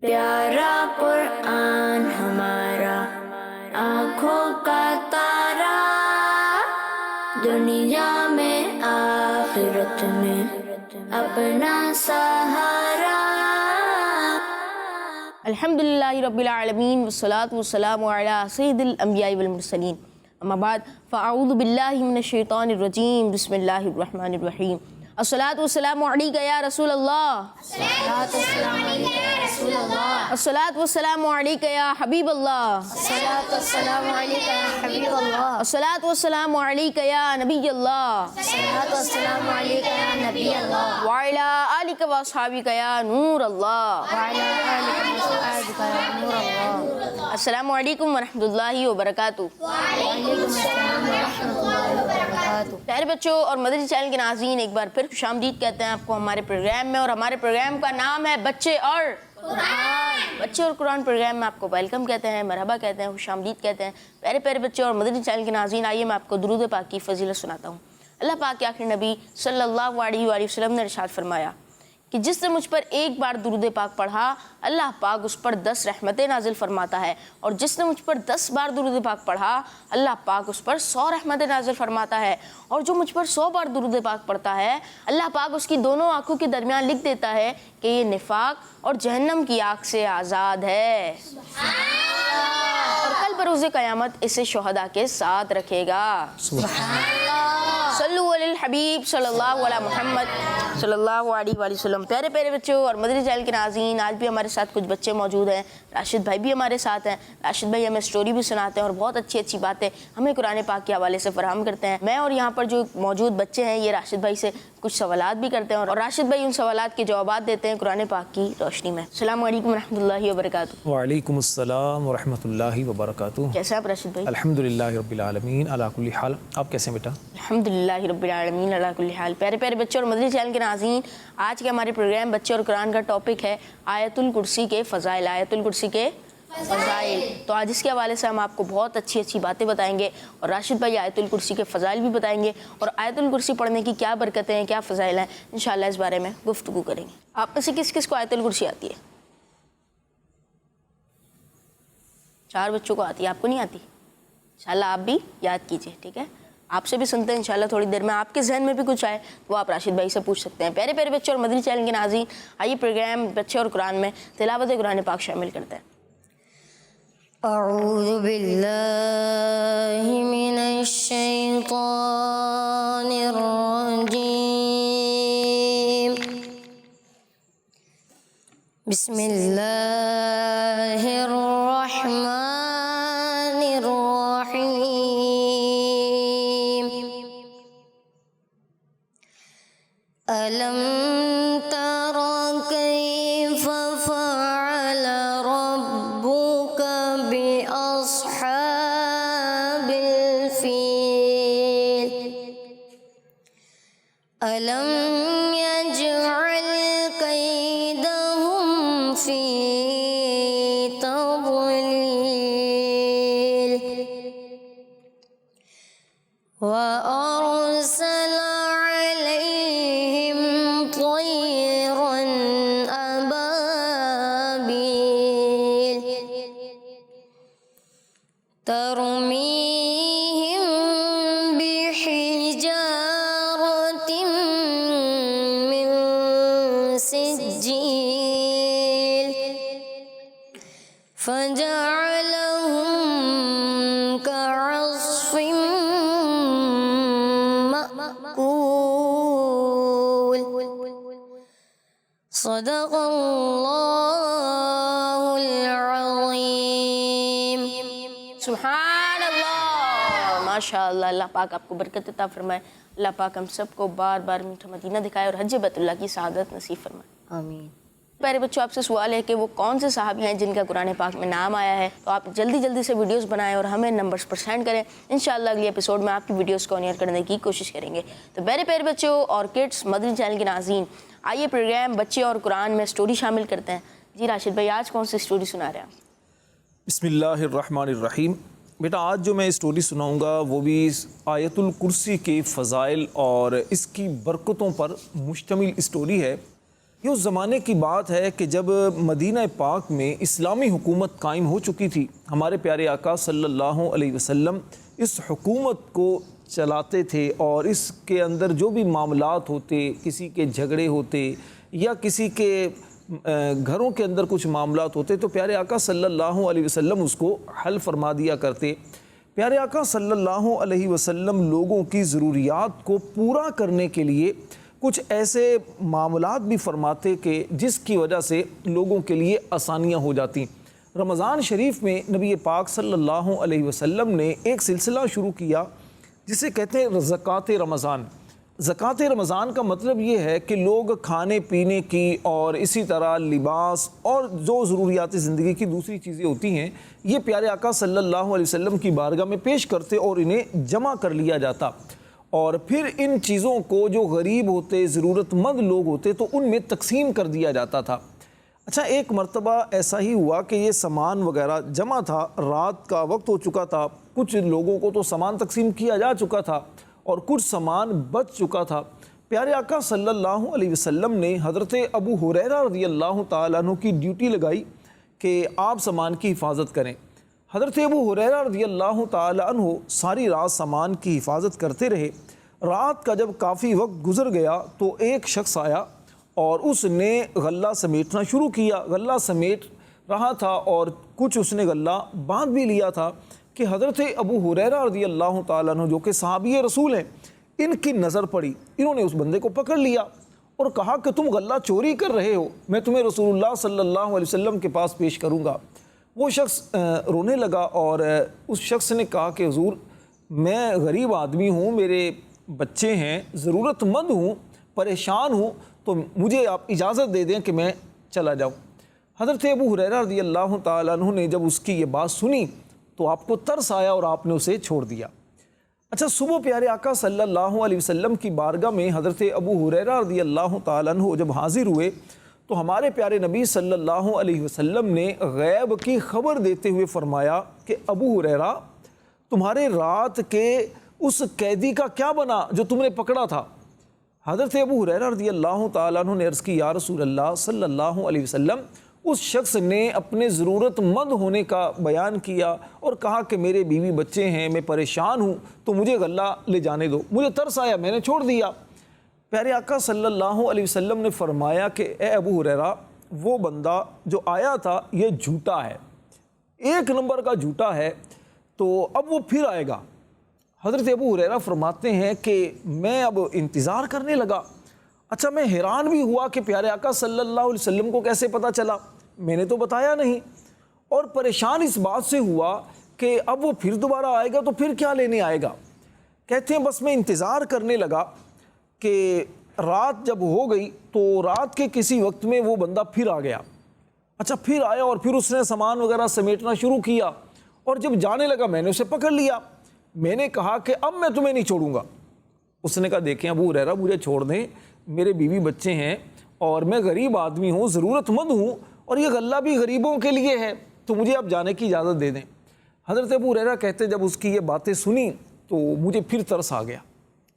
پیارا قرآن ہمارا آنکھوں کا تارا، دنیا میں آخرت میں اپنا سہارا۔ الحمدللہ رب العالمین والصلاة والسلام علی سید الانبیاء والمرسلین، اما بعد فاعوذ باللہ من الشیطان الرجیم، بسم اللہ الرحمن الرحیم۔ الصلاۃ والسلام علیک یا رسول اللہ، الصلاۃ والسلام علیک یا رسول اللہ، الصلاۃ والسلام علیک یا حبیب اللہ، الصلاۃ والسلام علیک یا حبیب اللہ، الصلاۃ والسلام علیک یا نبی اللہ، الصلاۃ والسلام علیک یا نبی اللہ، وعلی آلک واصحابک یا نور اللہ، وعلی آلک وصحبہ یا نور اللہ۔ السلام علیکم ورحمۃ اللہ وبرکاتہ۔ وعلیکم السلام ورحمۃ اللہ وبرکاتہ۔ پیارے بچوں اور مدری چینل کے ناظرین، ایک بار پھر خوش آمدید کہتے ہیں آپ کو ہمارے پروگرام میں، اور ہمارے پروگرام کا نام ہے بچے اور قرآن پروگرام میں آپ کو ویلکم کہتے ہیں، مرحبا کہتے ہیں، خوش آمدید کہتے ہیں۔ پیارے پیارے بچے اور مدری چینل کے ناظرین، آئیے میں آپ کو درود پاک کی فضیلت سناتا ہوں۔ اللہ پاک کے آخری نبی صلی اللہ علیہ وآلہ وسلم نے ارشاد فرمایا کہ جس نے مجھ پر ایک بار درود پاک پڑھا، اللہ پاک اس پر 10 رحمتیں نازل فرماتا ہے، اور جس نے مجھ پر 10 بار درود پاک پڑھا، اللہ پاک اس پر 100 رحمتیں نازل فرماتا ہے، اور جو مجھ پر 100 بار درود پاک پڑھتا ہے، اللہ پاک اس کی دونوں آنکھوں کے درمیان لکھ دیتا ہے کہ یہ نفاق اور جہنم کی آگ سے آزاد ہے، اور کل بروز قیامت اسے شہداء کے ساتھ رکھے گا۔ صلو علی الحبیب صلی اللہ علیہ محمد صلی اللہ علیہ وآلہ وسلم۔ پیارے پیارے بچوں اور مدری چینل کے ناظرین، آج بھی ہمارے ساتھ کچھ بچے موجود ہیں۔ راشد بھائی بھی ہمارے ساتھ ہیں۔ راشد بھائی ہمیں سٹوری بھی سناتے ہیں اور بہت اچھی اچھی باتیں ہمیں قرآن پاک کے حوالے سے فراہم کرتے ہیں۔ میں اور یہاں پر جو موجود بچے ہیں، یہ راشد بھائی سے کچھ سوالات بھی کرتے ہیں، اور راشد بھائی ان سوالات کے جوابات دیتے ہیں قرآن پاک کی روشنی میں۔ السلام علیکم ورحمۃ اللہ وبرکاتہ۔ وعلیکم السلام ورحمۃ اللہ وبرکاتہ۔ کیسے آپ راشد بھائی؟ الحمدللہ رب العالمین علی کل حال۔ آپ کیسے ہیں بیٹا؟ الحمدللہ رب العالمین علی کل حال۔ پیارے پیارے بچے اور مدری چینل کے ناظرین، آج کے ہمارے پروگرام بچے اور قرآن کا ٹاپک ہے آیت الکرسی کے فضائل، آیت الکرسی کے فضائل۔ تو آج اس کے حوالے سے ہم آپ کو بہت اچھی اچھی باتیں بتائیں گے، اور راشد بھائی آیت الکرسی کے فضائل بھی بتائیں گے، اور آیت الکرسی پڑھنے کی کیا برکتیں ہیں، کیا فضائل ہیں، انشاءاللہ اس بارے میں گفتگو کریں گے۔ آپ میں سے کس کس کو آیت الکرسی آتی ہے؟ 4 بچوں کو آتی ہے، آپ کو نہیں آتی؟ انشاءاللہ آپ بھی یاد کیجئے، ٹھیک ہے؟ آپ سے بھی سنتے ہیں انشاءاللہ تھوڑی دیر میں، آپ کے ذہن میں بھی کچھ آئے تو آپ راشد بھائی سے پوچھ سکتے ہیں۔ پیارے پیارے بچے اور مدری چینل کے ناظرین، آئیے پروگرام بچے اور قرآن میں تلاوت قرآن پاک شامل کرتے ہیں۔ اعوذ باللہ من الشیطان الرجیم، بسم اللہ الرحمن الرحیم۔ أَلَمْ تَرَ كَيْفَ فَعَلَ رَبُّكَ بِأَصْحَابِ الْفِيلِ أَلَمْ يَجْعَلْ كَيْدَهُمْ فِي تَضْلِيلٍ وَأَرْسَلَ عَلَيْهِمْ طَيْرًا أَبَابِيلَ تَرْمِيهِمْ بِحِجَارَةٍ مِّن سِجِّيلٍ فَجَعَلَهُمْ كَعَصْفٍ مأكول۔ صدق اللہ العظیم۔ سبحان اللہ، ماشاء اللہ۔ اللہ پاک آپ کو برکت عطا فرمائے، اللہ پاک ہم سب کو بار بار میٹھا مدینہ دکھائے اور حج بیت اللہ کی سعادت نصیب فرمائے، آمین۔ پیارے بچوں، آپ سے سوال ہے کہ وہ کون سے صحابی ہیں جن کا قرآن پاک میں نام آیا ہے؟ تو آپ جلدی جلدی سے ویڈیوز بنائیں اور ہمیں نمبرز پر سینڈ کریں، انشاءاللہ اگلی ایپیسوڈ میں آپ کی ویڈیوز کو آن ایئر کرنے کی کوشش کریں گے۔ تو پیارے پیارے بچوں اور کڈس مدری چینل کے ناظرین، آئیے پروگرام بچے اور قرآن میں سٹوری شامل کرتے ہیں۔ جی راشد بھائی، آج کون سی سٹوری سنا رہے ہیں؟ بسم اللہ الرحمن الرحیم۔ بیٹا آج جو میں اسٹوری سناؤں گا وہ بھی آیت الکرسی کے فضائل اور اس کی برکتوں پر مشتمل اسٹوری ہے۔ یہ اس زمانے کی بات ہے کہ جب مدینہ پاک میں اسلامی حکومت قائم ہو چکی تھی. ہمارے پیارے آقا صلی اللہ علیہ وسلم اس حکومت کو چلاتے تھے اور اس کے اندر جو بھی معاملات ہوتے, کسی کے جھگڑے ہوتے یا کسی کے گھروں کے اندر کچھ معاملات ہوتے تو پیارے آقا صلی اللہ علیہ وسلم اس کو حل فرما دیا کرتے. پیارے آقا صلی اللہ علیہ وسلم لوگوں کی ضروریات کو پورا کرنے کے لیے کچھ ایسے معاملات بھی فرماتے کہ جس کی وجہ سے لوگوں کے لیے آسانیاں ہو جاتی. رمضان شریف میں نبی پاک صلی اللہ علیہ وسلم نے ایک سلسلہ شروع کیا جسے کہتے ہیں زکوٰۃ رمضان. زکوٰۃ رمضان کا مطلب یہ ہے کہ لوگ کھانے پینے کی اور اسی طرح لباس اور جو ضروریات زندگی کی دوسری چیزیں ہوتی ہیں یہ پیارے آقا صلی اللہ علیہ وسلم کی بارگاہ میں پیش کرتے اور انہیں جمع کر لیا جاتا, اور پھر ان چیزوں کو جو غریب ہوتے, ضرورت مند لوگ ہوتے تو ان میں تقسیم کر دیا جاتا تھا. اچھا, ایک مرتبہ ایسا ہی ہوا کہ یہ سامان وغیرہ جمع تھا, رات کا وقت ہو چکا تھا, کچھ لوگوں کو تو سامان تقسیم کیا جا چکا تھا اور کچھ سامان بچ چکا تھا. پیارے آقا صلی اللہ علیہ وسلم نے حضرت ابو ہریرہ رضی اللہ تعالیٰ عنہ کی ڈیوٹی لگائی کہ آپ سامان کی حفاظت کریں. حضرت ابو ہریرہ رضی اللہ تعالیٰ عنہ ساری رات سامان کی حفاظت کرتے رہے. رات کا جب کافی وقت گزر گیا تو ایک شخص آیا اور اس نے غلہ سمیٹنا شروع کیا. غلہ سمیٹ رہا تھا اور کچھ اس نے غلہ باندھ بھی لیا تھا کہ حضرت ابو ہریرہ رضی اللہ تعالیٰ عنہ جو کہ صحابی رسول ہیں ان کی نظر پڑی. انہوں نے اس بندے کو پکڑ لیا اور کہا کہ تم غلہ چوری کر رہے ہو, میں تمہیں رسول اللہ صلی اللہ علیہ وسلم کے پاس پیش کروں گا. وہ شخص رونے لگا اور اس شخص نے کہا کہ حضور میں غریب آدمی ہوں, میرے بچے ہیں, ضرورت مند ہوں, پریشان ہوں, تو مجھے آپ اجازت دے دیں کہ میں چلا جاؤں. حضرت ابو ہریرہ رضی اللہ تعالیٰ عنہ نے جب اس کی یہ بات سنی تو آپ کو ترس آیا اور آپ نے اسے چھوڑ دیا. اچھا, صبح پیارے آقا صلی اللہ علیہ وسلم کی بارگاہ میں حضرت ابو ہریرہ رضی اللہ تعالیٰ عنہ جب حاضر ہوئے تو ہمارے پیارے نبی صلی اللہ علیہ وسلم نے غیب کی خبر دیتے ہوئے فرمایا کہ ابو ہریرہ تمہارے رات کے اس قیدی کا کیا بنا جو تم نے پکڑا تھا؟ حضرت ابو ہریرہ رضی اللہ تعالیٰ عنہ نے عرض کی یا رسول اللہ صلی اللہ علیہ وسلم اس شخص نے اپنے ضرورت مند ہونے کا بیان کیا اور کہا کہ میرے بیوی بچے ہیں, میں پریشان ہوں, تو مجھے غلہ لے جانے دو. مجھے ترس آیا, میں نے چھوڑ دیا. پیارے آقا صلی اللہ علیہ وسلم نے فرمایا کہ اے ابو ہریرہ وہ بندہ جو آیا تھا یہ جھوٹا ہے, ایک نمبر کا جھوٹا ہے, تو اب وہ پھر آئے گا. حضرت ابو ہریرہ فرماتے ہیں کہ میں اب انتظار کرنے لگا. اچھا, میں حیران بھی ہوا کہ پیارے آقا صلی اللہ علیہ وسلم کو کیسے پتہ چلا, میں نے تو بتایا نہیں, اور پریشان اس بات سے ہوا کہ اب وہ پھر دوبارہ آئے گا تو پھر کیا لینے آئے گا. کہتے ہیں بس میں انتظار کرنے لگا کہ رات جب ہو گئی تو رات کے کسی وقت میں وہ بندہ پھر آ گیا. اچھا, پھر آیا اور پھر اس نے سامان وغیرہ سمیٹنا شروع کیا اور جب جانے لگا میں نے اسے پکڑ لیا. میں نے کہا کہ اب میں تمہیں نہیں چھوڑوں گا. اس نے کہا دیکھیں ابو ہریرہ مجھے چھوڑ دیں, میرے بیوی بچے ہیں اور میں غریب آدمی ہوں, ضرورت مند ہوں, اور یہ غلہ بھی غریبوں کے لیے ہے, تو مجھے اب جانے کی اجازت دے دیں. حضرت ابو ہریرہ کہتے جب اس کی یہ باتیں سنی تو مجھے پھر ترس آ گیا,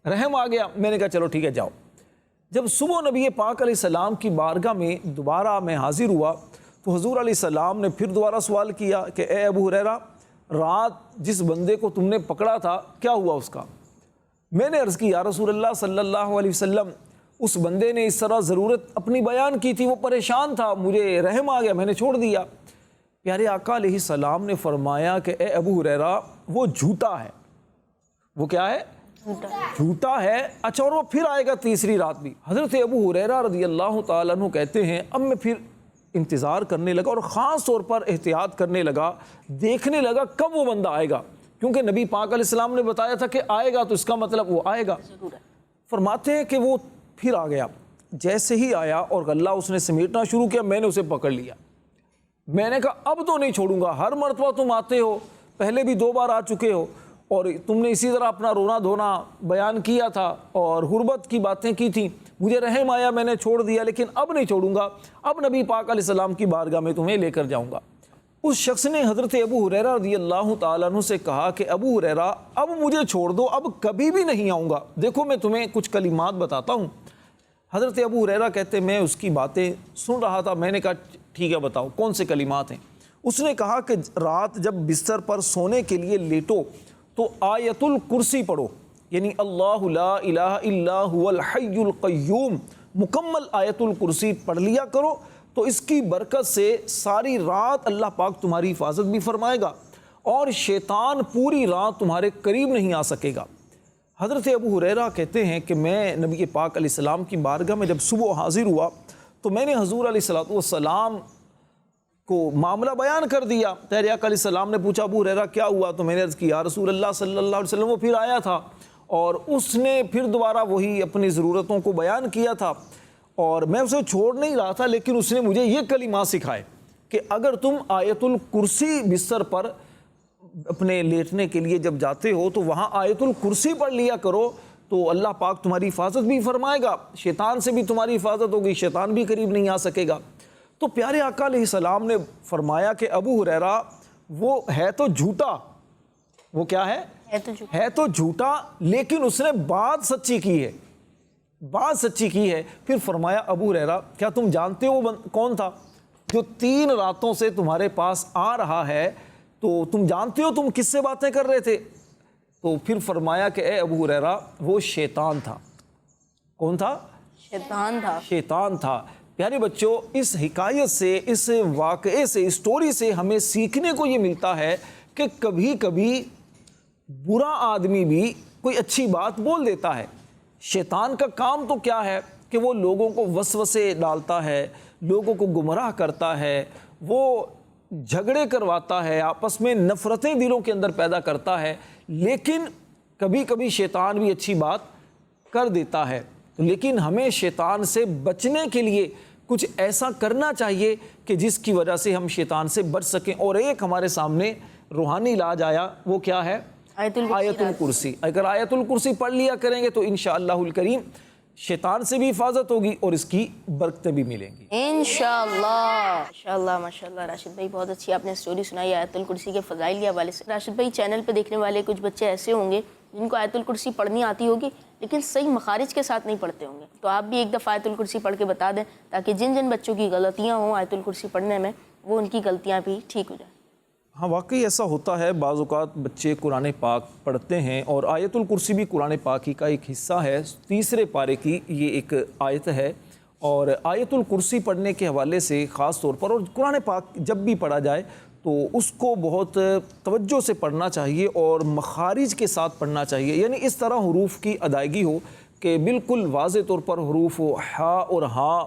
رحم آ گیا. میں نے کہا چلو ٹھیک ہے جاؤ. جب صبح نبی پاک علیہ السلام کی بارگاہ میں دوبارہ میں حاضر ہوا تو حضور علیہ السلام نے پھر دوبارہ سوال کیا کہ اے ابو ہریرہ رات جس بندے کو تم نے پکڑا تھا کیا ہوا اس کا؟ میں نے عرض کی یا رسول اللہ صلی اللہ علیہ وسلم اس بندے نے اس طرح ضرورت اپنی بیان کی تھی, وہ پریشان تھا, مجھے رحم آ گیا, میں نے چھوڑ دیا. پیارے آقا علیہ السلام نے فرمایا کہ اے ابو ہریرہ وہ جھوٹا ہے. وہ کیا ہے؟ جھوٹا ہے. اچھا, اور وہ پھر آئے گا تیسری رات بھی. حضرت ابو ہریرہ رضی اللہ تعالیٰ عنہ کہتے ہیں اب میں پھر انتظار کرنے لگا اور خاص طور پر احتیاط کرنے لگا, دیکھنے لگا کب وہ بندہ آئے گا, کیونکہ نبی پاک علیہ السلام نے بتایا تھا کہ آئے گا تو اس کا مطلب وہ آئے گا. فرماتے ہیں کہ وہ پھر آ گیا. جیسے ہی آیا اور غلہ اس نے سمیٹنا شروع کیا میں نے اسے پکڑ لیا. میں نے کہا اب تو نہیں چھوڑوں گا, ہر مرتبہ تم آتے ہو, پہلے بھی 2 بار آ چکے ہو اور تم نے اسی طرح اپنا رونا دھونا بیان کیا تھا اور غربت کی باتیں کی تھیں, مجھے رحم آیا میں نے چھوڑ دیا, لیکن اب نہیں چھوڑوں گا, اب نبی پاک علیہ السلام کی بارگاہ میں تمہیں لے کر جاؤں گا. اس شخص نے حضرت ابو ہریرہ رضی اللہ تعالیٰ عنہ سے کہا کہ ابو ہریرہ اب مجھے چھوڑ دو, اب کبھی بھی نہیں آؤں گا. دیکھو میں تمہیں کچھ کلمات بتاتا ہوں. حضرت ابو ہریرہ کہتے میں اس کی باتیں سن رہا تھا، میں نے کہا ٹھیک ہے بتاؤ کون سے کلمات ہیں؟ اس نے کہا کہ رات جب بستر پر سونے کے لیے لیٹو تو آیت الکرسی پڑھو، یعنی اللہ لا الہ الا هو الحی القیوم، مکمل آیت الکرسی پڑھ لیا کرو، تو اس کی برکت سے ساری رات اللہ پاک تمہاری حفاظت بھی فرمائے گا اور شیطان پوری رات تمہارے قریب نہیں آ سکے گا۔ حضرت ابو ہریرہ کہتے ہیں کہ میں نبی پاک علیہ السلام کی بارگاہ میں جب صبح حاضر ہوا تو میں نے حضور علیہ السلام کو معاملہ بیان کر دیا۔ پیارے آقا علیہ السلام نے پوچھا ابو ہریرہ کیا ہوا؟ تو میں نے عرض کی یا رسول اللہ صلی اللہ علیہ وسلم، وہ پھر آیا تھا اور اس نے پھر دوبارہ وہی اپنی ضرورتوں کو بیان کیا تھا اور میں اسے چھوڑ نہیں رہا تھا، لیکن اس نے مجھے یہ کلمات سکھائے کہ اگر تم آیت الکرسی بستر پر اپنے لیٹنے کے لیے جب جاتے ہو تو وہاں آیت الکرسی پڑھ لیا کرو تو اللہ پاک تمہاری حفاظت بھی فرمائے گا، شیطان سے بھی تمہاری حفاظت ہوگی، شیطان بھی قریب نہیں آ سکے گا۔ تو پیارے آقا علیہ السلام نے فرمایا کہ ابو ہریرہ وہ ہے تو جھوٹا، وہ کیا ہے؟ ہے تو جھوٹا، لیکن اس نے بات سچی کی ہے، بات سچی کی ہے۔ پھر فرمایا ابو ہریرہ کیا تم جانتے ہو وہ کون تھا جو 3 راتوں سے تمہارے پاس آ رہا ہے؟ تو تم جانتے ہو تم کس سے باتیں کر رہے تھے؟ تو پھر فرمایا کہ اے ابو ہریرہ وہ شیطان تھا۔ کون تھا؟ شیطان تھا۔ شیطان تھا۔ پیارے بچوں، اس حکایت سے، اس واقعے سے، اس سٹوری سے ہمیں سیکھنے کو یہ ملتا ہے کہ کبھی کبھی برا آدمی بھی کوئی اچھی بات بول دیتا ہے۔ شیطان کا کام تو کیا ہے کہ وہ لوگوں کو وسوسے ڈالتا ہے، لوگوں کو گمراہ کرتا ہے، وہ جھگڑے کرواتا ہے، آپس میں نفرتیں دلوں کے اندر پیدا کرتا ہے، لیکن کبھی کبھی شیطان بھی اچھی بات کر دیتا ہے۔ لیکن ہمیں شیطان سے بچنے کے لیے کچھ ایسا کرنا چاہیے کہ جس کی وجہ سے ہم شیطان سے بچ سکیں، اور ایک ہمارے سامنے روحانی علاج آیا، وہ کیا ہے؟ آیت الکرسی۔ اگر آیت الکرسی پڑھ لیا کریں گے تو انشاءاللہ الکریم شیطان سے بھی حفاظت ہوگی اور اس کی برکتیں بھی ملیں گی انشاءاللہ۔ ماشاءاللہ راشد بھائی بہت اچھی آپ نے سٹوری سنائی آیت الکرسی کے فضائل کے حوالے سے۔ راشد بھائی چینل پہ دیکھنے والے کچھ بچے ایسے ہوں گے جن کو آیت الکرسی پڑھنی آتی ہوگی لیکن صحیح مخارج کے ساتھ نہیں پڑھتے ہوں گے، تو آپ بھی ایک دفعہ آیت الکرسی پڑھ کے بتا دیں تاکہ جن جن بچوں کی غلطیاں ہوں آیت الکرسی پڑھنے میں وہ ان کی غلطیاں بھی ٹھیک ہو جائیں۔ ہاں واقعی ایسا ہوتا ہے، بعض اوقات بچے قرآن پاک پڑھتے ہیں اور آیت الکرسی بھی قرآن پاک ہی کا ایک حصہ ہے، 3 پارے کی یہ ایک آیت ہے، اور آیت الکرسی پڑھنے کے حوالے سے خاص طور پر، اور قرآن پاک جب بھی پڑھا جائے تو اس کو بہت توجہ سے پڑھنا چاہیے اور مخارج کے ساتھ پڑھنا چاہیے، یعنی اس طرح حروف کی ادائیگی ہو کہ بالکل واضح طور پر حروف ہا اور ہا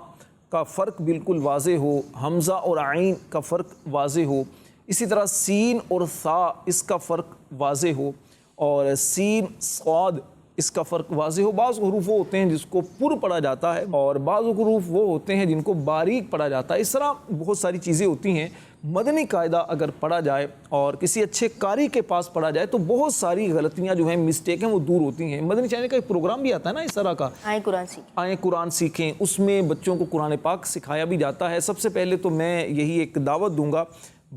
کا فرق بالکل واضح ہو، حمزہ اور عین کا فرق واضح ہو، اسی طرح سین اور ثا اس کا فرق واضح ہو، اور سین صاد اس کا فرق واضح ہو۔ بعض حروف وہ ہوتے ہیں جس کو پر پڑھا جاتا ہے اور بعض حروف وہ ہوتے ہیں جن کو باریک پڑھا جاتا ہے، اس طرح بہت ساری چیزیں ہوتی ہیں۔ مدنی قاعدہ اگر پڑھا جائے اور کسی اچھے قاری کے پاس پڑھا جائے تو بہت ساری غلطیاں جو ہیں، مسٹیک ہیں، وہ دور ہوتی ہیں۔ مدنی چینل کا ایک پروگرام بھی آتا ہے نا اس طرح کا، آئیں قرآن سیکھیں، اس میں بچوں کو قرآن پاک سکھایا بھی جاتا ہے۔ سب سے پہلے تو میں یہی ایک دعوت دوں گا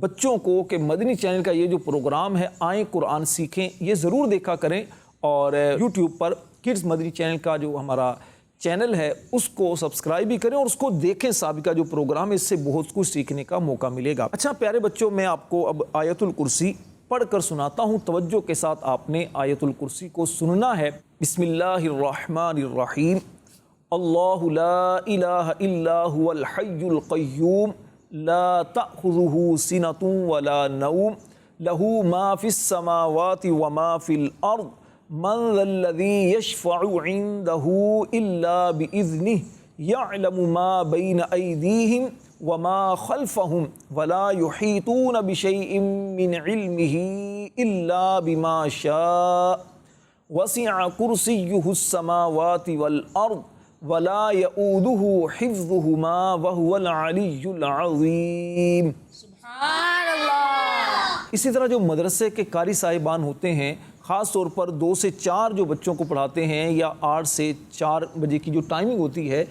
بچوں کو کہ مدنی چینل کا یہ جو پروگرام ہے آئیں قرآن سیکھیں، یہ ضرور دیکھا کریں، اور یوٹیوب پر کڈز مدنی چینل کا جو ہمارا چینل ہے اس کو سبسکرائب بھی کریں اور اس کو دیکھیں، سابقہ جو پروگرام ہے اس سے بہت کچھ سیکھنے کا موقع ملے گا۔ اچھا پیارے بچوں، میں آپ کو اب آیت الکرسی پڑھ کر سناتا ہوں، توجہ کے ساتھ آپ نے آیت الکرسی کو سننا ہے۔ بسم اللہ الرحمن الرحیم۔ اللہ لا الہ الا هو الحی القیوم لا تأخذه سنة ولا نوم له ما في السماوات وما في الأرض من ذا الذي يشفع عنده إلا بإذنه يعلم ما بين أيديهم وما خلفهم ولا يحيطون بشيء من علمه إلا بما شاء وسع كرسيه السماوات والأرض ولا يؤوده حفظهما وهو العلی العظیم۔ سبحان اللہ۔ اسی طرح جو مدرسے کے قاری صاحبان ہوتے ہیں، خاص طور پر 2 سے 4 جو بچوں کو پڑھاتے ہیں یا 8 سے 4 بجے کی جو ٹائمنگ ہوتی ہے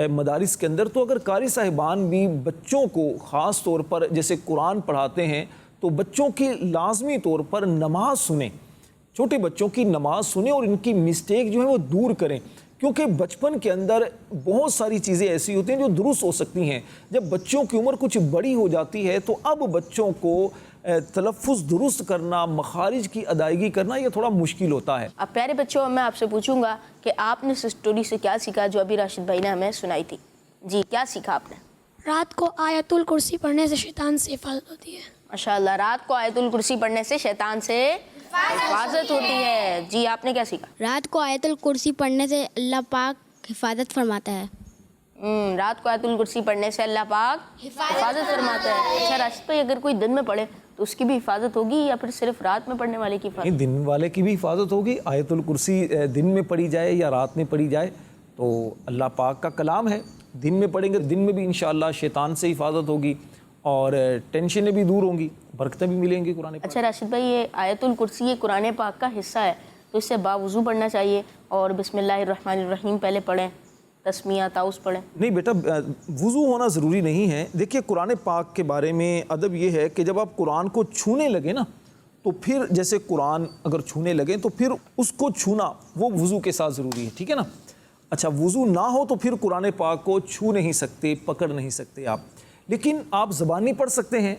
مدارس کے اندر، تو اگر قاری صاحبان بھی بچوں کو خاص طور پر جیسے قرآن پڑھاتے ہیں تو بچوں کی لازمی طور پر نماز سنیں، چھوٹے بچوں کی نماز سنیں اور ان کی مسٹیک جو ہے وہ دور کریں، کیونکہ بچپن کے اندر بہت ساری چیزیں ایسی ہوتی ہیں جو درست ہو سکتی ہیں، جب بچوں کی عمر کچھ بڑی ہو جاتی ہے تو اب بچوں کو تلفظ درست کرنا، مخارج کی ادائیگی کرنا یہ تھوڑا مشکل ہوتا ہے۔ اب پیارے بچوں، میں آپ سے پوچھوں گا کہ آپ نے اس اسٹوری سے کیا سیکھا جو ابھی راشد بھائی نے ہمیں سنائی تھی؟ جی، کیا سیکھا آپ نے؟ رات کو آیت الکرسی پڑھنے سے شیطان سے حفاظت ہوتی ہے۔ ماشاءاللہ، رات کو آیت الکرسی پڑھنے سے شیطان سے حفاظت ہوتی ہے۔ جی، آپ نے کیا سیکھا؟ رات کو آیت الکرسی پڑھنے سے اللہ پاک حفاظت فرماتا ہے۔ رات کو آیت الکرسی پڑھنے سے اللہ پاک حفاظت فرماتا ہے۔ اچھا راشد بھائی، اگر کوئی دن میں پڑھے تو اس کی بھی حفاظت ہوگی یا پھر صرف رات میں پڑھنے والے کی حفاظت؟ نہیں، دن والے کی بھی حفاظت ہوگی۔ آیت الکرسی دن میں پڑھی جائے یا رات میں پڑھی جائے تو اللہ پاک کا کلام ہے، دن میں پڑھیں گے دن میں بھی انشاءاللہ شیطان سے حفاظت ہوگی اور ٹینشنیں بھی دور ہوں گی، برکتیں بھی ملیں گی قرآن پاک۔ اچھا راشد بھائی، یہ آیت الکرسی یہ قرآن پاک کا حصہ ہے تو اس سے باوضو پڑھنا چاہیے اور بسم اللہ الرحمن الرحیم پہلے پڑھیں، تسمیہ تعوذ پڑھیں؟ نہیں بیٹا، وضو ہونا ضروری نہیں ہے۔ دیکھیے قرآن پاک کے بارے میں ادب یہ ہے کہ جب آپ قرآن کو چھونے لگے نا تو پھر جیسے قرآن اگر چھونے لگے تو پھر اس کو چھونا وہ وضو کے ساتھ ضروری ہے، ٹھیک ہے نا؟ اچھا، وضو نہ ہو تو پھر قرآن پاک کو چھو نہیں سکتے، پکڑ نہیں سکتے آپ، لیکن آپ زبانی پڑھ سکتے ہیں،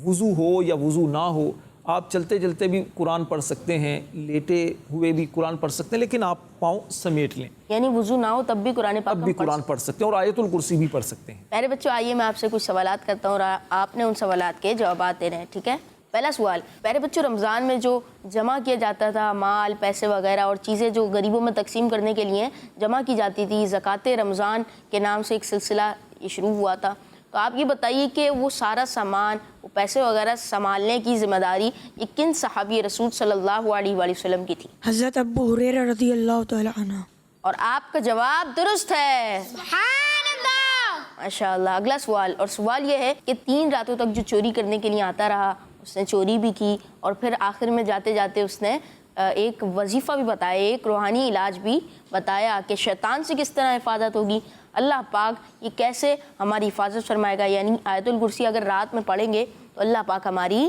وضو ہو یا وضو نہ ہو، آپ چلتے چلتے بھی قرآن پڑھ سکتے ہیں، لیٹے ہوئے بھی قرآن پڑھ سکتے ہیں، لیکن آپ پاؤں سمیٹ لیں، یعنی وضو نہ ہو تب بھی قرآن پاک تب بھی قرآن پڑھ سکتے ہیں اور آیت الکرسی بھی پڑھ سکتے ہیں۔ پیارے بچوں، آئیے میں آپ سے کچھ سوالات کرتا ہوں اور آپ نے ان سوالات کے جوابات دینے ہیں، ٹھیک ہے؟ پہلا سوال، پیارے بچوں، رمضان میں جو جمع کیا جاتا تھا مال، پیسے وغیرہ اور چیزیں جو غریبوں میں تقسیم کرنے کے لیے جمع کی جاتی تھی، زکوٰۃ رمضان کے نام سے ایک سلسلہ شروع ہوا تھا، تو آپ یہ بتائیے کہ وہ سارا سامان، وہ پیسے وغیرہ سنبھالنے کی ذمہ داری یہ کن صحابی رسول صلی اللہ علیہ وآلہ وسلم کی تھی؟ حضرت ابو ہریرہ رضی اللہ تعالی عنہ۔ اور آپ کا جواب درست ہے، سبحان اللہ، ماشاءاللہ۔ اگلا سوال، اور سوال یہ ہے کہ 3 راتوں تک جو چوری کرنے کے لیے آتا رہا، اس نے چوری بھی کی اور پھر آخر میں جاتے جاتے اس نے ایک وظیفہ بھی بتایا، ایک روحانی علاج بھی بتایا کہ شیطان سے کس طرح حفاظت ہوگی، اللہ پاک یہ کیسے ہماری حفاظت فرمائے گا، یعنی آیت الکرسی اگر رات میں پڑھیں گے تو اللہ پاک ہماری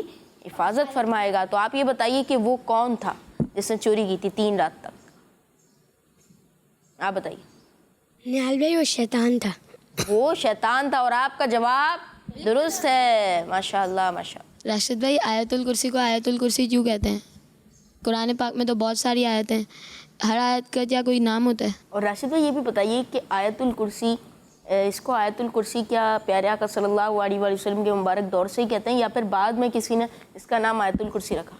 حفاظت فرمائے گا۔ تو آپ یہ بتائیے کہ وہ کون تھا جس نے چوری کی تھی 3 رات تک؟ آپ بتائیے۔ نہال بھائی، وہ شیطان تھا۔ وہ شیطان تھا اور آپ کا جواب درست ہے، ماشاءاللہ ماشاءاللہ۔ راشد بھائی، آیت الکرسی کو آیت الکرسی کیوں کہتے ہیں؟ قرآن پاک میں تو بہت ساری آیتیں ہیں، ہر آیت کا کیا کوئی نام ہوتا ہے؟ اور راشد بھائی یہ بھی بتائیے کہ آیت الکرسی، اس کو آیت الکرسی کیا پیارے آقا صلی اللہ علیہ وآلہ وسلم کے مبارک دور سے ہی کہتے ہیں یا پھر بعد میں کسی نے اس کا نام آیت الکرسی رکھا؟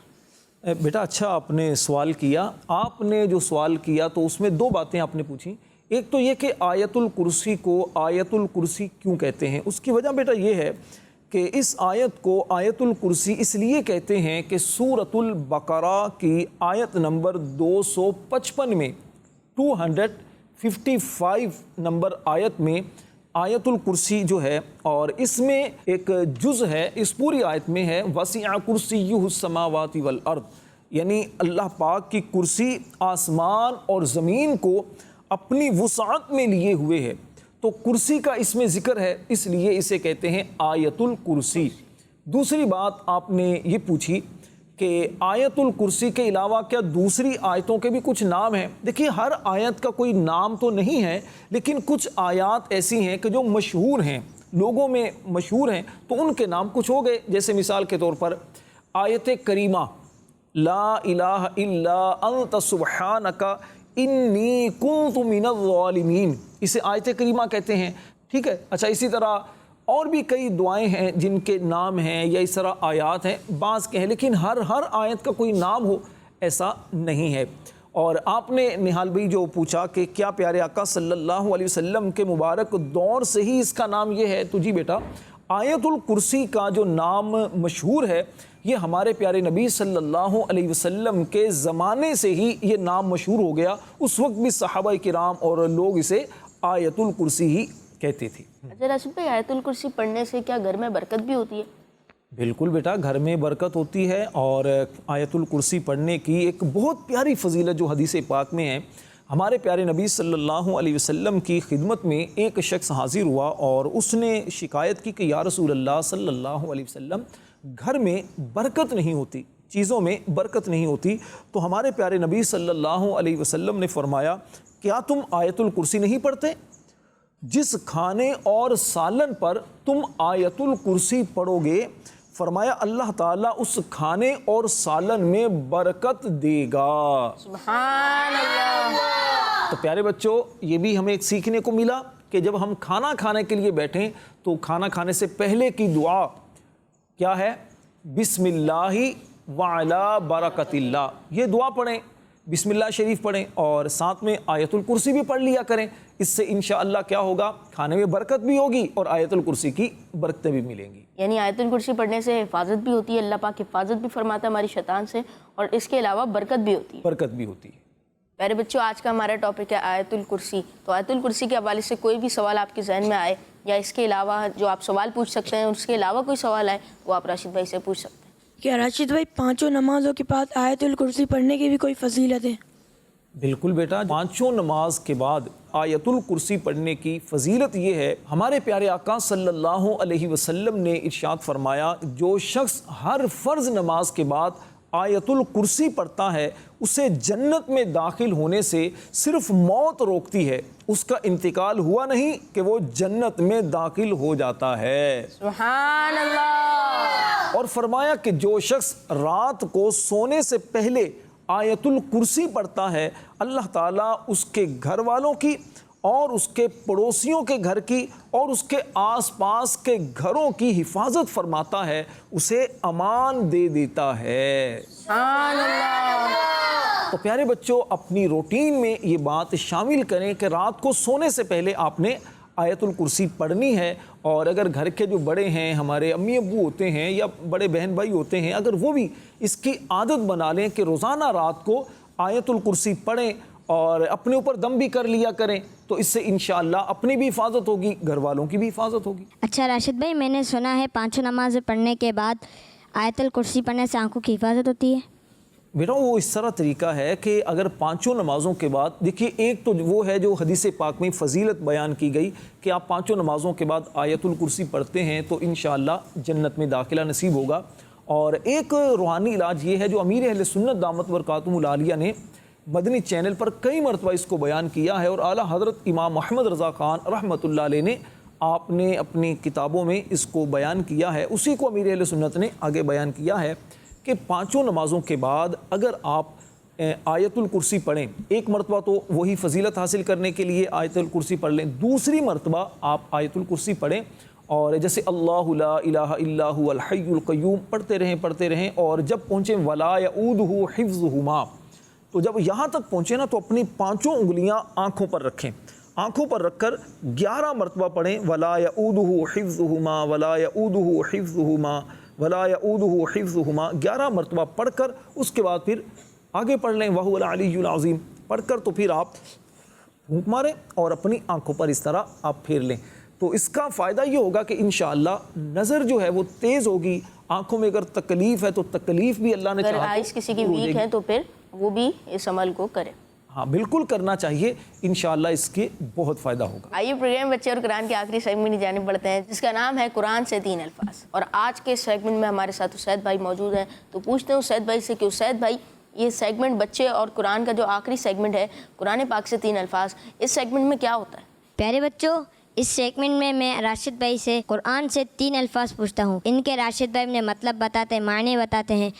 بیٹا اچھا آپ نے سوال کیا، آپ نے جو سوال کیا تو اس میں 2 باتیں آپ نے پوچھی۔ ایک تو یہ کہ آیت الکرسی کو آیت الکرسی کیوں کہتے ہیں، اس کی وجہ بیٹا یہ ہے کہ اس آیت کو آیت الکرسی اس لیے کہتے ہیں کہ سورۃ البقرہ کی آیت نمبر 255 میں 255 نمبر آیت میں آیت الکرسی جو ہے، اور اس میں ایک جز ہے اس پوری آیت میں ہے وسع کرسیہ السماوات والارض، یعنی اللہ پاک کی کرسی آسمان اور زمین کو اپنی وسعت میں لیے ہوئے ہے، تو کرسی کا اس میں ذکر ہے، اس لیے اسے کہتے ہیں آیت الکرسی۔ دوسری بات آپ نے یہ پوچھی کہ آیت الکرسی کے علاوہ کیا دوسری آیتوں کے بھی کچھ نام ہیں؟ دیکھیے ہر آیت کا کوئی نام تو نہیں ہے، لیکن کچھ آیات ایسی ہیں کہ جو مشہور ہیں، لوگوں میں مشہور ہیں، تو ان کے نام کچھ ہو گئے، جیسے مثال کے طور پر آیت کریمہ لا الہ الا انت سبحانک انی کنت من الظالمین، اسے آیت کریمہ کہتے ہیں، ٹھیک ہے؟ اچھا، اسی طرح اور بھی کئی دعائیں ہیں جن کے نام ہیں یا اس طرح آیات ہیں، بعض کے ہیں، لیکن ہر آیت کا کوئی نام ہو ایسا نہیں ہے۔ اور آپ نے نہال بھائی جو پوچھا کہ کیا پیارے آقا صلی اللہ علیہ وسلم کے مبارک دور سے ہی اس کا نام یہ ہے، تو جی بیٹا، آیت الکرسی کا جو نام مشہور ہے یہ ہمارے پیارے نبی صلی اللہ علیہ وسلم کے زمانے سے ہی یہ نام مشہور ہو گیا، اس وقت بھی صحابہ کرام اور لوگ اسے آیت الکرسی ہی کہتے تھے۔ اچھا راشد بھائی، آیت الکرسی پڑھنے سے کیا گھر میں برکت بھی ہوتی ہے؟ بالکل بیٹا، گھر میں برکت ہوتی ہے، اور آیت الکرسی پڑھنے کی ایک بہت پیاری فضیلت جو حدیث پاک میں ہے، ہمارے پیارے نبی صلی اللہ علیہ وسلم کی خدمت میں ایک شخص حاضر ہوا اور اس نے شکایت کی کہ یا رسول اللہ صلی اللہ علیہ وسلم، گھر میں برکت نہیں ہوتی، چیزوں میں برکت نہیں ہوتی۔ تو ہمارے پیارے نبی صلی اللہ علیہ وسلم نے فرمایا کیا تم آیت الکرسی نہیں پڑھتے؟ جس کھانے اور سالن پر تم آیت الکرسی پڑھو گے، فرمایا اللہ تعالیٰ اس کھانے اور سالن میں برکت دے گا۔ سبحان اللہ۔ تو پیارے بچوں، یہ بھی ہمیں ایک سیکھنے کو ملا کہ جب ہم کھانا کھانے کے لیے بیٹھیں تو کھانا کھانے سے پہلے کی دعا کیا ہے؟ بسم اللہ وعلی برکت اللہ، یہ دعا پڑھیں، بسم اللہ شریف پڑھیں اور ساتھ میں آیت الکرسی بھی پڑھ لیا کریں۔ اس سے انشاءاللہ کیا ہوگا؟ کھانے میں برکت بھی ہوگی اور آیت الکرسی کی برکتیں بھی ملیں گی۔ یعنی آیت الکرسی پڑھنے سے حفاظت بھی ہوتی ہے، اللہ پاک حفاظت بھی فرماتا ہے ہماری شیطان سے، اور اس کے علاوہ برکت بھی ہوتی ہے۔ برکت بھی ہوتی ہے۔ پیارے بچوں، آج کا ہمارا ٹاپک ہے آیت الکرسی۔ تو آیت الکرسی کے حوالے سے کوئی بھی سوال آپ کے ذہن میں آئے یا اس کے علاوہ جو آپ سوال پوچھ سکتے ہیں، اس کے علاوہ کوئی سوال آئے وہ آپ راشد بھائی سے پوچھ سکتے ہیں۔ کیا راشد بھائی پانچوں نمازوں کے بعد آیت الکرسی پڑھنے کی بھی کوئی فضیلت ہے؟ بالکل بیٹا، پانچوں نماز کے بعد آیت الکرسی پڑھنے کی فضیلت یہ ہے، ہمارے پیارے آقا صلی اللہ علیہ وسلم نے ارشاد فرمایا جو شخص ہر فرض نماز کے بعد آیت الکرسی پڑھتا ہے اسے جنت میں داخل ہونے سے صرف موت روکتی ہے، اس کا انتقال ہوا نہیں کہ وہ جنت میں داخل ہو جاتا ہے۔ سبحان اللہ۔ اور فرمایا کہ جو شخص رات کو سونے سے پہلے آیت الکرسی پڑھتا ہے، اللہ تعالیٰ اس کے گھر والوں کی اور اس کے پڑوسیوں کے گھر کی اور اس کے آس پاس کے گھروں کی حفاظت فرماتا ہے، اسے امان دے دیتا ہے۔ سبحان اللہ۔ تو پیارے بچوں، اپنی روٹین میں یہ بات شامل کریں کہ رات کو سونے سے پہلے آپ نے آیت الکرسی پڑھنی ہے، اور اگر گھر کے جو بڑے ہیں، ہمارے امی ابو ہوتے ہیں یا بڑے بہن بھائی ہوتے ہیں، اگر وہ بھی اس کی عادت بنا لیں کہ روزانہ رات کو آیت الکرسی پڑھیں اور اپنے اوپر دم بھی کر لیا کریں، تو اس سے انشاءاللہ اپنی بھی حفاظت ہوگی، گھر والوں کی بھی حفاظت ہوگی۔ اچھا راشد بھائی، میں نے سنا ہے پانچوں نمازیں پڑھنے کے بعد آیت الکرسی پڑھنے سے آنکھوں کی حفاظت ہوتی ہے۔ بیٹا وہ اس طرح طریقہ ہے کہ اگر پانچوں نمازوں کے بعد، دیکھیے ایک تو وہ ہے جو حدیث پاک میں فضیلت بیان کی گئی کہ آپ پانچوں نمازوں کے بعد آیت الکرسی پڑھتے ہیں تو انشاءاللہ جنت میں داخلہ نصیب ہوگا، اور ایک روحانی علاج یہ ہے جو امیر اہل سنت دامت برکاتہم العالیہ نے مدنی چینل پر کئی مرتبہ اس کو بیان کیا ہے، اور اعلیٰ حضرت امام محمد رضا خان رحمۃ اللہ علیہ نے آپ نے اپنی کتابوں میں اس کو بیان کیا ہے، اسی کو امیر اہل سنت نے آگے بیان کیا ہے کہ پانچوں نمازوں کے بعد اگر آپ آیت الکرسی پڑھیں، ایک مرتبہ تو وہی فضیلت حاصل کرنے کے لیے آیت الکرسی پڑھ لیں، دوسری مرتبہ آپ آیت الکرسی پڑھیں اور جیسے اللہ لا الہ الا هو الحی القیوم پڑھتے رہیں اور جب پہنچیں ولا یعودہ حفظہما، تو جب یہاں تک پہنچے نا تو اپنی پانچوں انگلیاں آنکھوں پر رکھیں، آنکھوں پر رکھ کر 11 مرتبہ پڑھیں ولا یعودہ حفظہما ولا یعودہ حفظہما ولا یعودہ حفظہما، 11 مرتبہ پڑھ کر اس کے بعد پھر آگے پڑھ لیں وہو العلی العظیم، پڑھ کر تو پھر آپ پھونک ماریں اور اپنی آنکھوں پر اس طرح آپ پھیر لیں، تو اس کا فائدہ یہ ہوگا کہ انشاءاللہ نظر جو ہے وہ تیز ہوگی، آنکھوں میں اگر تکلیف ہے تو تکلیف بھی اللہ نے اگر چاہا آئیز کسی کی ویک ہے تو پھر وہ بھی اس عمل کو کرے۔ ہاں بالکل کرنا چاہیے، انشاءاللہ اس کے بہت فائدہ ہوگا۔ آئیے پروگرام بچے اور قرآن کے آخری سیگمنٹ کی جانب بڑھتے ہیں جس کا نام ہے قرآن سے 3 الفاظ، اور آج کے سیگمنٹ میں ہمارے ساتھ اسید بھائی موجود ہیں، تو پوچھتے ہیں اسید بھائی سے کہ اسید بھائی یہ سیگمنٹ بچے اور قرآن کا جو آخری سیگمنٹ ہے قرآن پاک سے 3 الفاظ، اس سیگمنٹ میں کیا ہوتا ہے؟ پیارے بچوں، اس سیگمنٹ میں راشد بھائی سے قرآن سے 3 الفاظ پوچھتا ہوں، ان کے راشد بھائی نے مطلب بتاتے ہیں، معنی بتاتے ہیں۔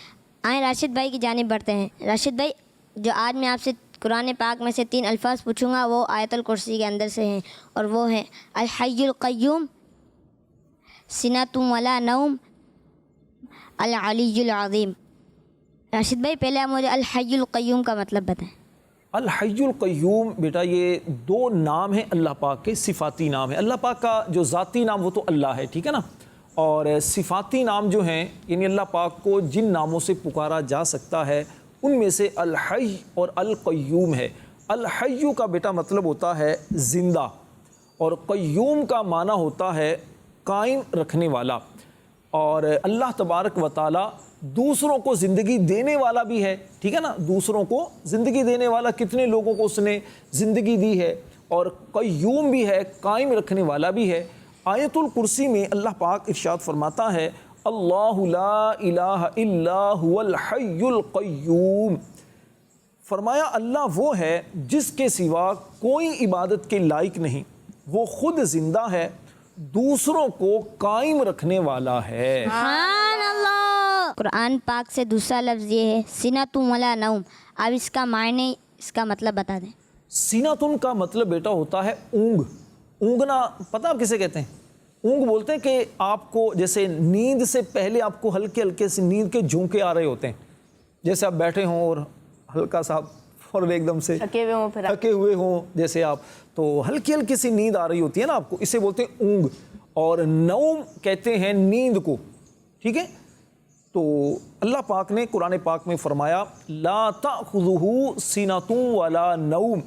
آئیں راشد بھائی کی جانب بڑھتے ہیں۔ راشد بھائی، جو آج میں آپ سے قرآن پاک میں سے 3 الفاظ پوچھوں گا وہ آیت الکرسی کے اندر سے ہیں، اور وہ ہیں الحی القیوم، سنۃ ولا نوم، العلی العظیم۔ راشد بھائی پہلے آپ مجھے الحی القیوم کا مطلب بتائیں۔ الحی القیوم بیٹا یہ 2 نام ہیں اللہ پاک کے، صفاتی نام ہے۔ اللہ پاک کا جو ذاتی نام وہ تو اللہ ہے، ٹھیک ہے نا، اور صفاتی نام جو ہیں یعنی اللہ پاک کو جن ناموں سے پکارا جا سکتا ہے ان میں سے الحی اور القیوم ہے۔ الحی کا بیٹا مطلب ہوتا ہے زندہ، اور قیوم کا معنی ہوتا ہے قائم رکھنے والا، اور اللہ تبارک و تعالی دوسروں کو زندگی دینے والا بھی ہے، ٹھیک ہے نا، دوسروں کو زندگی دینے والا، کتنے لوگوں کو اس نے زندگی دی ہے، اور قیوم بھی ہے، قائم رکھنے والا بھی ہے۔ آیت الکرسی میں اللہ پاک ارشاد فرماتا ہے اللہ لا الہ الا هو الحی القیوم، فرمایا اللہ وہ ہے جس کے سوا کوئی عبادت کے لائق نہیں، وہ خود زندہ ہے، دوسروں کو قائم رکھنے والا ہے۔ سبحان اللہ۔ قرآن پاک سے دوسرا لفظ یہ ہے سینۃ ولا نوم، اب اس کا معنی، اس کا مطلب بتا دیں۔ سیناتن کا مطلب بیٹا ہوتا ہے اونگ، اونگنا پتہ آپ کسے کہتے ہیں؟ اونگ بولتے ہیں کہ آپ کو جیسے نیند سے پہلے آپ کو ہلکے ہلکے سے نیند کے جھونکے آ رہے ہوتے ہیں، جیسے آپ بیٹھے ہوں اور ہلکا سا اور ایک دم سے تھکے ہوئے ہوں جیسے آپ، تو ہلکی ہلکی سی نیند آ رہی ہوتی ہے نا آپ کو، اسے بولتے ہیں اونگ، اور نوم کہتے ہیں نیند کو، ٹھیک ہے؟ تو اللہ پاک نے قرآن پاک میں فرمایا لا تأخذہ سینۃ ولا نوم،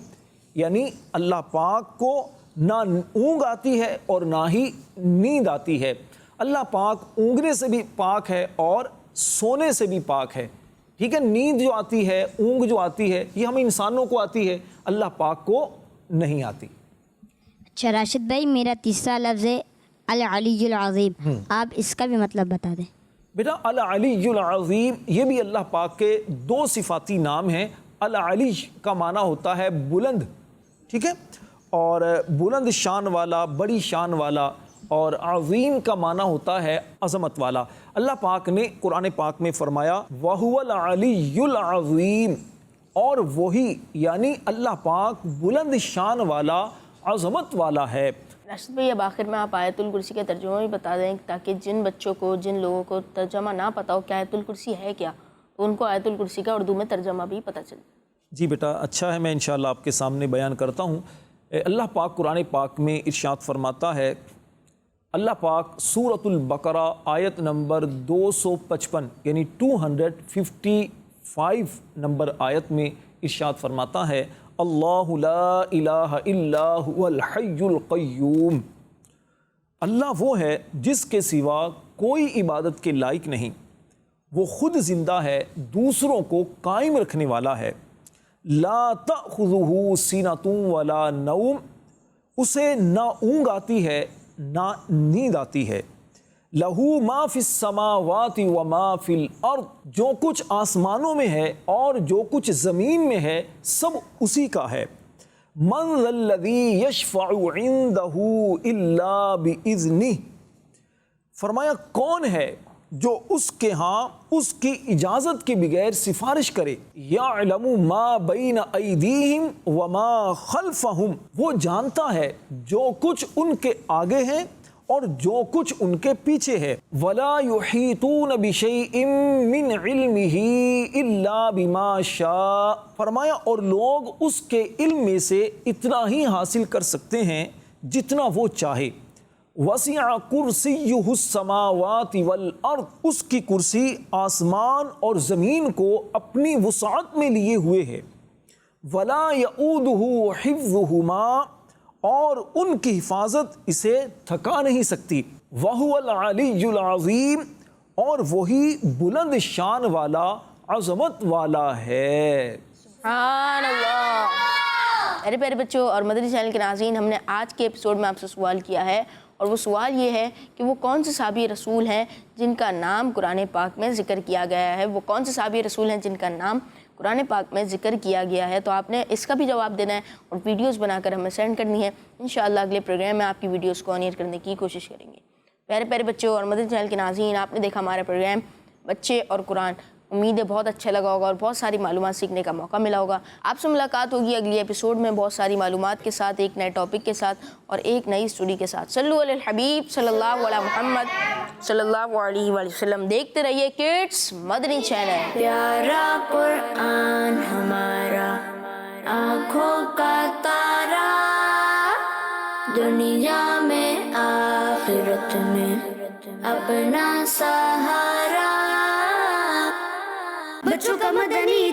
یعنی اللہ پاک کو نہ اونگ آتی ہے اور نہ ہی نیند آتی ہے۔ اللہ پاک اونگنے سے بھی پاک ہے اور سونے سے بھی پاک ہے، ٹھیک ہے؟ نیند جو آتی ہے، اونگ جو آتی ہے، یہ ہمیں انسانوں کو آتی ہے، اللہ پاک کو نہیں آتی۔ اچھا راشد بھائی، میرا تیسرا لفظ ہے العلی العظیم، آپ اس کا بھی مطلب بتا دیں۔ بیٹا العلی العظیم یہ بھی اللہ پاک کے دو صفاتی نام ہیں۔ العلی کا معنی ہوتا ہے بلند، ٹھیک ہے؟ اور بلند شان والا، بڑی شان والا، اور عظیم کا معنی ہوتا ہے عظمت والا۔ اللہ پاک نے قرآن پاک میں فرمایا وَهُوَ الْعَلِيُّ الْعَظِيمُ، اور وہی یعنی اللہ پاک بلند شان والا، عظمت والا ہے۔ راشد بھائی اب آخر میں آپ آیت الکرسی کا ترجمہ بھی بتا دیں تاکہ جن بچوں کو، جن لوگوں کو ترجمہ نہ پتہ ہو کہ آیت الکرسی ہے کیا، تو ان کو آیت الکرسی کا اردو میں ترجمہ بھی پتہ چل جائے۔ جی بیٹا اچھا ہے، میں انشاءاللہ آپ کے سامنے بیان کرتا ہوں۔ اللہ پاک قرآن پاک میں ارشاد فرماتا ہے، اللہ پاک سورۃ البقرہ آیت نمبر 255 یعنی 255 نمبر آیت میں ارشاد فرماتا ہے اللہ لا الہ الا هو الحی القیوم، اللہ وہ ہے جس کے سوا کوئی عبادت کے لائق نہیں، وہ خود زندہ ہے، دوسروں کو قائم رکھنے والا ہے۔ لا تأخذہ سینۃ ولا نوم، اسے نہ اونگ آتی ہے نہ نیند آتی ہے۔ لہو ما فی السماوات وما فی الارض، جو کچھ آسمانوں میں ہے اور جو کچھ زمین میں ہے سب اسی کا ہے۔ من ذا الذی یشفع عندہ الا باذنہ، فرمایا کون ہے جو اس کے ہاں اس کی اجازت کے بغیر سفارش کرے۔ یعلم ما بین ایدیہم وما خلفہم، وہ جانتا ہے جو کچھ ان کے آگے ہیں اور جو کچھ ان کے پیچھے ہے۔ ولا یحیطون بشیء من علمہ الا بما شاء، فرمایا اور لوگ اس کے علم میں سے اتنا ہی حاصل کر سکتے ہیں جتنا وہ چاہے۔ وسع کرسیہ السماوات والارض، اس کی کرسی آسمان اور زمین کو اپنی وسعت میں لیے ہوئے ہے۔ ولا یؤودہ حفظہما، اور ان کی حفاظت اسے تھکا نہیں سکتی۔ وہو العلی العظیم، اور وہی بلند شان والا، عظمت والا ہے۔ سبحان اللہ۔ میرے پیارے بچوں اور مدنی چینل کے ناظرین، ہم نے آج کے ایپیسوڈ میں آپ سے سوال کیا ہے، اور وہ سوال یہ ہے کہ وہ کون سے صحابی رسول ہیں جن کا نام قرآن پاک میں ذکر کیا گیا ہے، وہ کون سے صحابی رسول ہیں جن کا نام قرآن پاک میں ذکر کیا گیا ہے۔ تو آپ نے اس کا بھی جواب دینا ہے اور ویڈیوز بنا کر ہمیں سینڈ کرنی ہے۔ انشاءاللہ اگلے پروگرام میں آپ کی ویڈیوز کو آن ایئر کرنے کی کوشش کریں گے۔ پیارے پیارے بچوں اور مدنی چینل کے ناظرین، آپ نے دیکھا ہمارا پروگرام بچے اور قرآن، امید ہے بہت اچھا لگا ہوگا اور بہت ساری معلومات سیکھنے کا موقع ملا ہوگا۔ آپ سے ملاقات ہوگی اگلی ایپیسوڈ میں بہت ساری معلومات کے ساتھ، ایک نئے ٹاپک کے ساتھ اور ایک نئی اسٹوری کے ساتھ۔ صلو علی الحبیب صلی اللہ علیہ محمد صلی اللہ علیہ وآلہ وسلم۔ دیکھتے رہیے کڈس مدنی چینل۔ پیارا قرآن ہمارا آنکھوں کا تارا، دنیا میں آخرت میں اپنا سہارا، بچوں کا مدنی